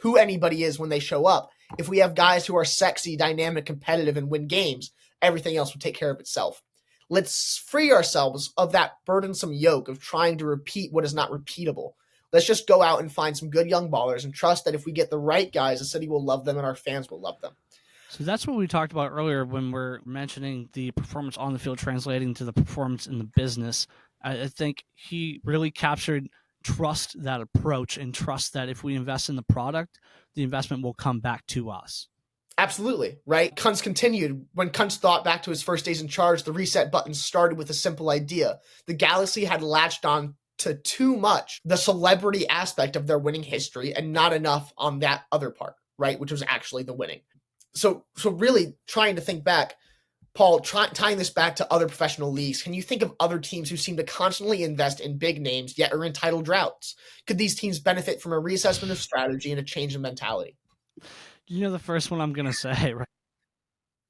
who anybody is when they show up. If we have guys who are sexy, dynamic, competitive, and win games, everything else will take care of itself. Let's free ourselves of that burdensome yoke of trying to repeat what is not repeatable. Let's just go out and find some good young ballers and trust that if we get the right guys, the city will love them and our fans will love them. So that's what we talked about earlier when we're mentioning the performance on the field translating to the performance in the business. I think he really captured trust that approach and trust that if we invest in the product, the investment will come back to us. Absolutely, right? Kuntz continued. When Kuntz thought back to his first days in charge, the reset button started with a simple idea. The Galaxy had latched on to too much the celebrity aspect of their winning history and not enough on that other part, right? Which was actually the winning. So really trying to think back, Paul, tying this back to other professional leagues, can you think of other teams who seem to constantly invest in big names yet are in title droughts? Could these teams benefit from a reassessment of strategy and a change in mentality? You know the first one I'm going to say, right?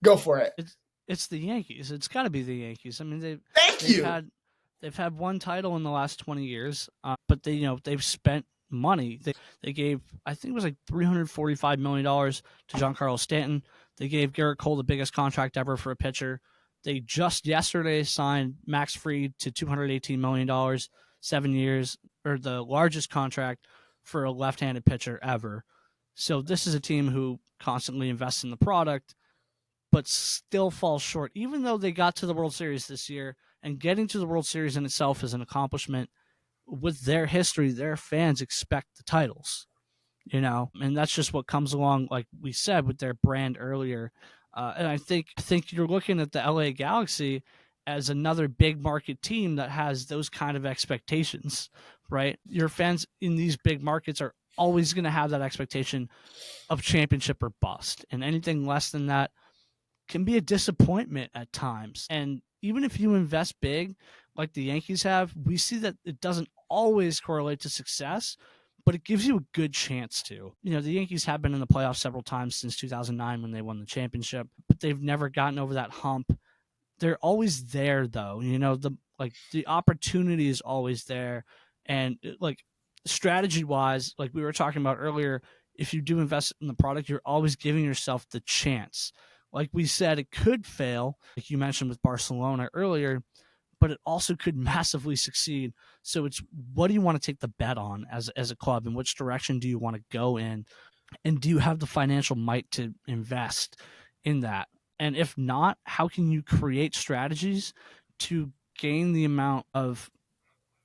Go for it. It's the Yankees. It's got to be the Yankees. I mean, they've had one title in the last 20 years, but they've spent money. They gave, I think it was like $345 million to Giancarlo Stanton. They gave Garrett Cole the biggest contract ever for a pitcher. They just yesterday signed Max Fried to $218 million, 7 years, or the largest contract for a left-handed pitcher ever. So this is a team who constantly invests in the product, but still falls short. Even though they got to the World Series this year, and getting to the World Series in itself is an accomplishment, with their history, their fans expect the titles, and that's just what comes along, like we said, with their brand earlier. And I think you're looking at the LA Galaxy as another big market team that has those kind of expectations, right? Your fans in these big markets are always going to have that expectation of championship or bust. And anything less than that can be a disappointment at times. And even if you invest big, like the Yankees have, we see that it doesn't always correlate to success, but it gives you a good chance to. The Yankees have been in the playoffs several times since 2009 when they won the championship, but they've never gotten over that hump. They're always there, though. The opportunity is always there. And like strategy-wise, like we were talking about earlier, if you do invest in the product, you're always giving yourself the chance. Like we said, it could fail, like you mentioned with Barcelona earlier, but it also could massively succeed. So it's, what do you want to take the bet on as a club, and which direction do you want to go in? And do you have the financial might to invest in that? And if not, how can you create strategies to gain the amount of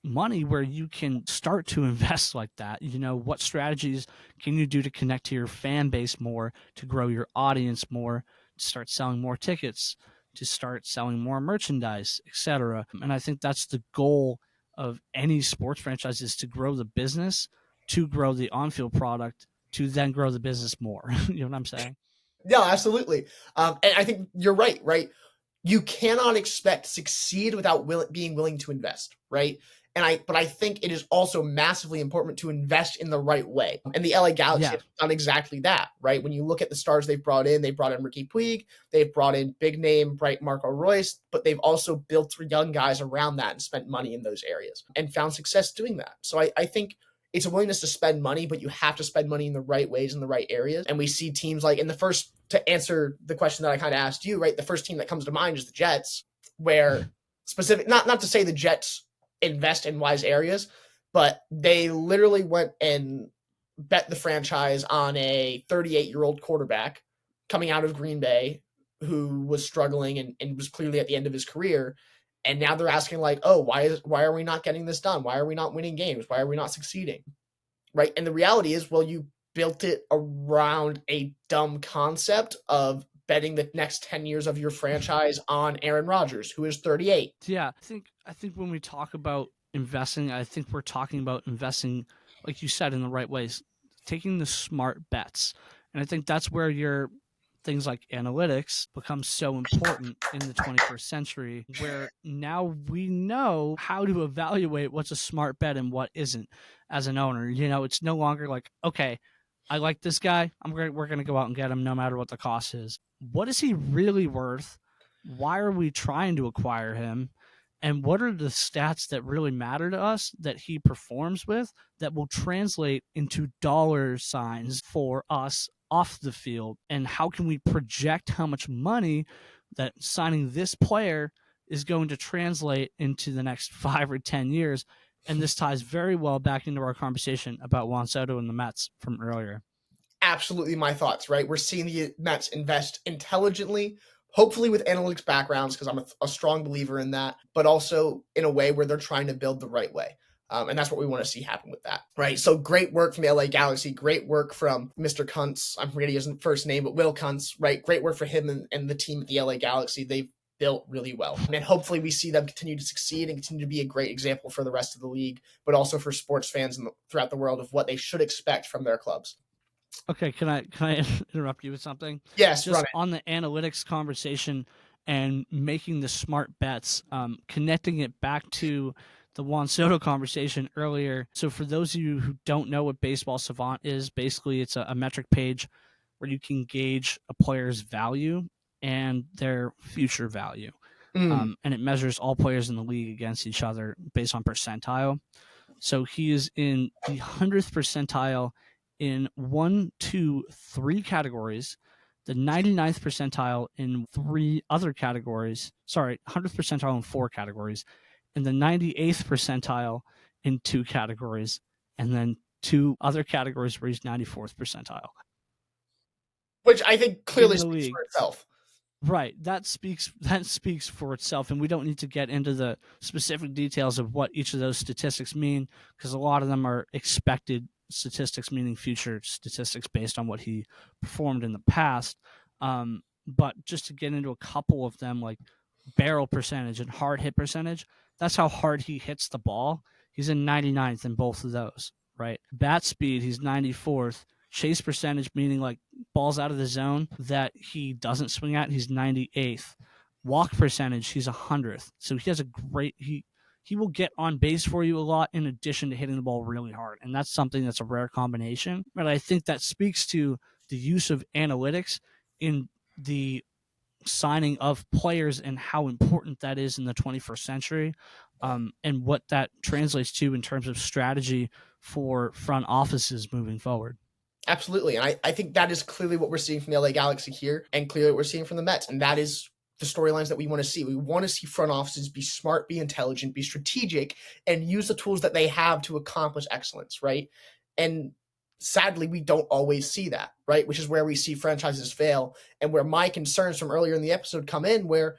money where you can start to invest like that? What strategies can you do to connect to your fan base more, to grow your audience more, to start selling more tickets, to start selling more merchandise, etc. And I think that's the goal of any sports franchise, is to grow the business, to grow the on-field product, to then grow the business more. You know what I'm saying? Yeah, absolutely. And I think you're right, right? You cannot expect to succeed without being willing to invest, right? But I think it is also massively important to invest in the right way. And the LA Galaxy Yeah. have done exactly that, right? When you look at the stars they brought in Ricky Puig, they've brought in big name, bright Marco Royce, but they've also built young guys around that and spent money in those areas and found success doing that. So I think it's a willingness to spend money, but you have to spend money in the right ways in the right areas. And we see teams like in the first, to answer the question that I kind of asked you, right? The first team that comes to mind is the Jets, where specific, not to say the Jets invest in wise areas, but they literally went and bet the franchise on a 38-year-old quarterback coming out of Green Bay who was struggling and was clearly at the end of his career. And now they're asking like, oh, why are we not getting this done? Why are we not winning games? Why are we not succeeding? Right. And the reality is, well, you built it around a dumb concept of betting the next 10 years of your franchise on Aaron Rodgers, who is 38. Yeah, I think when we talk about investing, I think we're talking about investing, like you said, in the right ways, taking the smart bets. And I think that's where your things like analytics become so important in the 21st century, where now we know how to evaluate what's a smart bet and what isn't as an owner. You know, it's no longer like, okay, I like this guy. We're going to go out and get him no matter what the cost is. What is he really worth? Why are we trying to acquire him? And what are the stats that really matter to us that he performs with that will translate into dollar signs for us off the field? And how can we project how much money that signing this player is going to translate into the next 5 or 10 years? And this ties very well back into our conversation about Juan Soto and the Mets from earlier. Absolutely my thoughts, right? We're seeing the Mets invest intelligently, hopefully with analytics backgrounds, because I'm a strong believer in that, but also in a way where they're trying to build the right way. And that's what we want to see happen with that, right? So great work from the LA Galaxy. Great work from Mr. Kuntz. I'm forgetting his first name, but Will Kuntz, right? Great work for him and the team at the LA Galaxy. They've built really well. And hopefully we see them continue to succeed and continue to be a great example for the rest of the league, but also for sports fans throughout the world of what they should expect from their clubs. Okay, can I interrupt you with something? Yes, Just on the analytics conversation and making the smart bets, connecting it back to the Juan Soto conversation earlier. So for those of you who don't know what Baseball Savant is, basically it's a metric page where you can gauge a player's value and their future value. And it measures all players in the league against each other based on percentile. So he is in the 100th percentile in 1, 2, 3 categories, the 99th percentile in 3 other categories. Sorry, 100th percentile in 4 categories, and the 98th percentile in 2 categories, and then 2 other categories where he's 94th percentile. Which I think clearly speaks for itself. Right. That speaks for itself, and we don't need to get into the specific details of what each of those statistics mean, because a lot of them are expected statistics, meaning future statistics based on what he performed in the past. But just to get into a couple of them, like barrel percentage and hard hit percentage, that's how hard he hits the ball. He's in 99th in both of those, right? Bat speed, he's 94th. Chase percentage, meaning like balls out of the zone that he doesn't swing at, he's 98th. Walk percentage, he's 100th. So he has a great he will get on base for you a lot in addition to hitting the ball really hard. And that's something that's a rare combination. But I think that speaks to the use of analytics in the signing of players and how important that is in the 21st century, and what that translates to in terms of strategy for front offices moving forward. Absolutely. And I think that is clearly what we're seeing from the LA Galaxy here, and clearly what we're seeing from the Mets. And that is the storylines that we want to see. We want to see front offices be smart, be intelligent, be strategic, and use the tools that they have to accomplish excellence, right? And sadly, we don't always see that, right? Which is where we see franchises fail, and where my concerns from earlier in the episode come in, where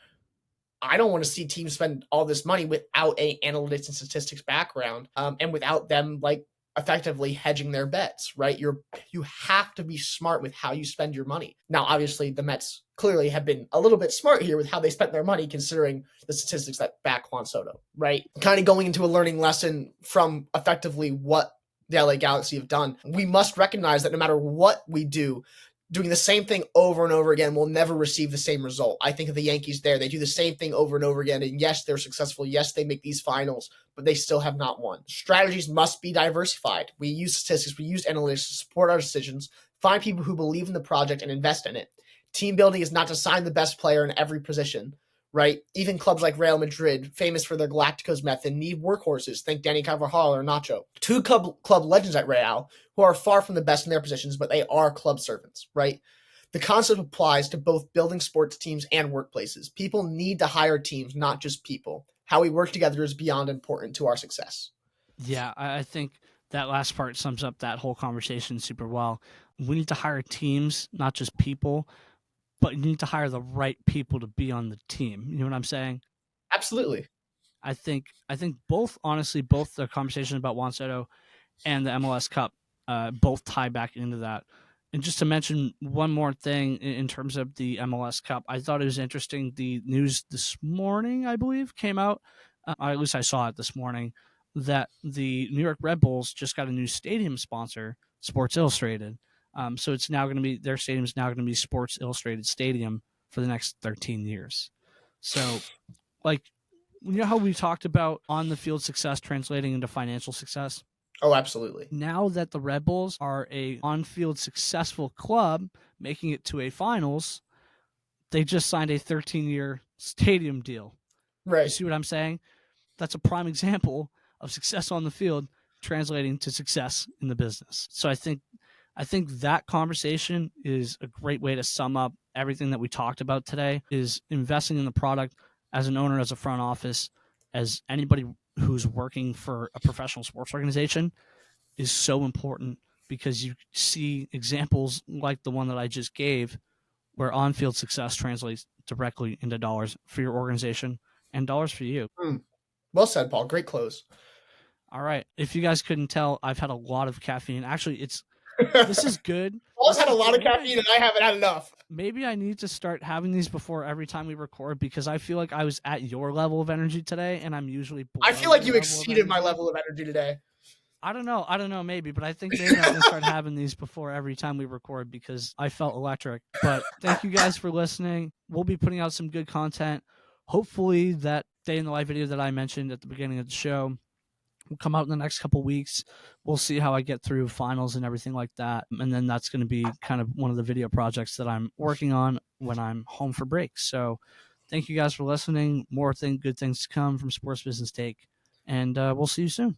I don't want to see teams spend all this money without a analytics and statistics background, and without them like effectively hedging their bets, right? You have to be smart with how you spend your money. Now, obviously, the Mets clearly have been a little bit smart here with how they spent their money, considering the statistics that back Juan Soto, right? Kind of going into a learning lesson from effectively what the LA Galaxy have done. We must recognize that no matter what we do, doing the same thing over and over again will never receive the same result. I think of the Yankees there. They do the same thing over and over again. And yes, they're successful. Yes, they make these finals, but they still have not won. Strategies must be diversified. We use statistics, we use analytics to support our decisions, find people who believe in the project and invest in it. Team building is not to sign the best player in every position, right? Even clubs like Real Madrid, famous for their Galacticos method, need workhorses. Think Danny Carvajal or Nacho. Two club legends at Real who are far from the best in their positions, but they are club servants, right? The concept applies to both building sports teams and workplaces. People need to hire teams, not just people. How we work together is beyond important to our success. Yeah, I think that last part sums up that whole conversation super well. We need to hire teams, not just people, but you need to hire the right people to be on the team. You know what I'm saying? Absolutely. I think both, honestly, both the conversation about Juan Soto and the MLS Cup both tie back into that. And just to mention one more thing in terms of the MLS Cup, I thought it was interesting. The news this morning, I believe, came out. At least I saw it this morning, that the New York Red Bulls just got a new stadium sponsor, Sports Illustrated. So it's now going to be, their stadium is now going to be Sports Illustrated Stadium for the next 13 years. So, like, you know how we talked about on the field success translating into financial success? Oh, absolutely. Now that the Red Bulls are a on-field successful club, making it to a finals, they just signed a 13-year stadium deal. Right. You see what I'm saying? That's a prime example of success on the field translating to success in the business. So I think that conversation is a great way to sum up everything that we talked about today. Is investing in the product as an owner, as a front office, as anybody who's working for a professional sports organization, is so important, because you see examples like the one that I just gave where on-field success translates directly into dollars for your organization and dollars for you. Well said, Paul. Great close. All right. If you guys couldn't tell, I've had a lot of caffeine. Actually, this is good. Paul's This had a is lot good. of caffeine and I haven't had enough. Maybe I need to start having these before every time we record, because I feel like I was at your level of energy today, and I'm usually below I feel like you your level of exceeded my energy. level of energy today. I don't know, maybe, but I think maybe I'm gonna start having these before every time we record, because I felt electric. But thank you guys for listening. We'll be putting out some good content. Hopefully that day in the life video that I mentioned at the beginning of the show will come out in the next couple weeks. We'll see how I get through finals and everything like that. And then that's going to be kind of one of the video projects that I'm working on when I'm home for break. So thank you guys for listening. More good things to come from Sports Business Take. And we'll see you soon.